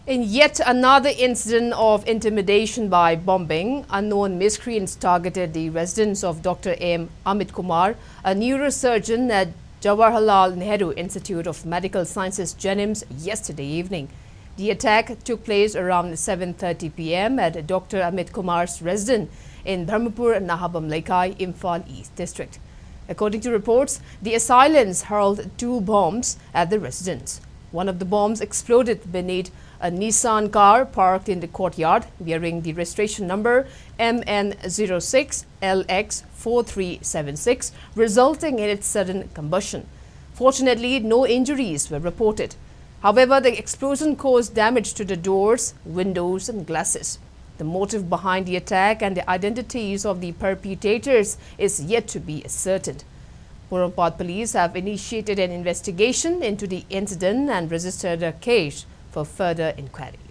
In yet another incident of intimidation by bombing, unknown miscreants targeted the residence of Dr. Amitkumar, a neurosurgeon at Jawaharlal Nehru Institute of Medical Sciences, Jennings, yesterday evening. The attack took place around 7:30 p.m. at Dr. Amitkumar'S residence in Manipur, Nahabam Lekai, Imphal East District. According to reports, the assailants hurled 2 bombs at the residence. One of the bombs exploded beneath a Nissan car parked in the courtyard, bearing the registration number MN06LX4376, resulting in its sudden combustion. Fortunately, no injuries were reported. However, the explosion caused damage to the doors, windows and glasses. The motive behind the attack and the identities of the perpetrators is yet to be ascertained. Porompat police have initiated an investigation into the incident and registered a case for further inquiry.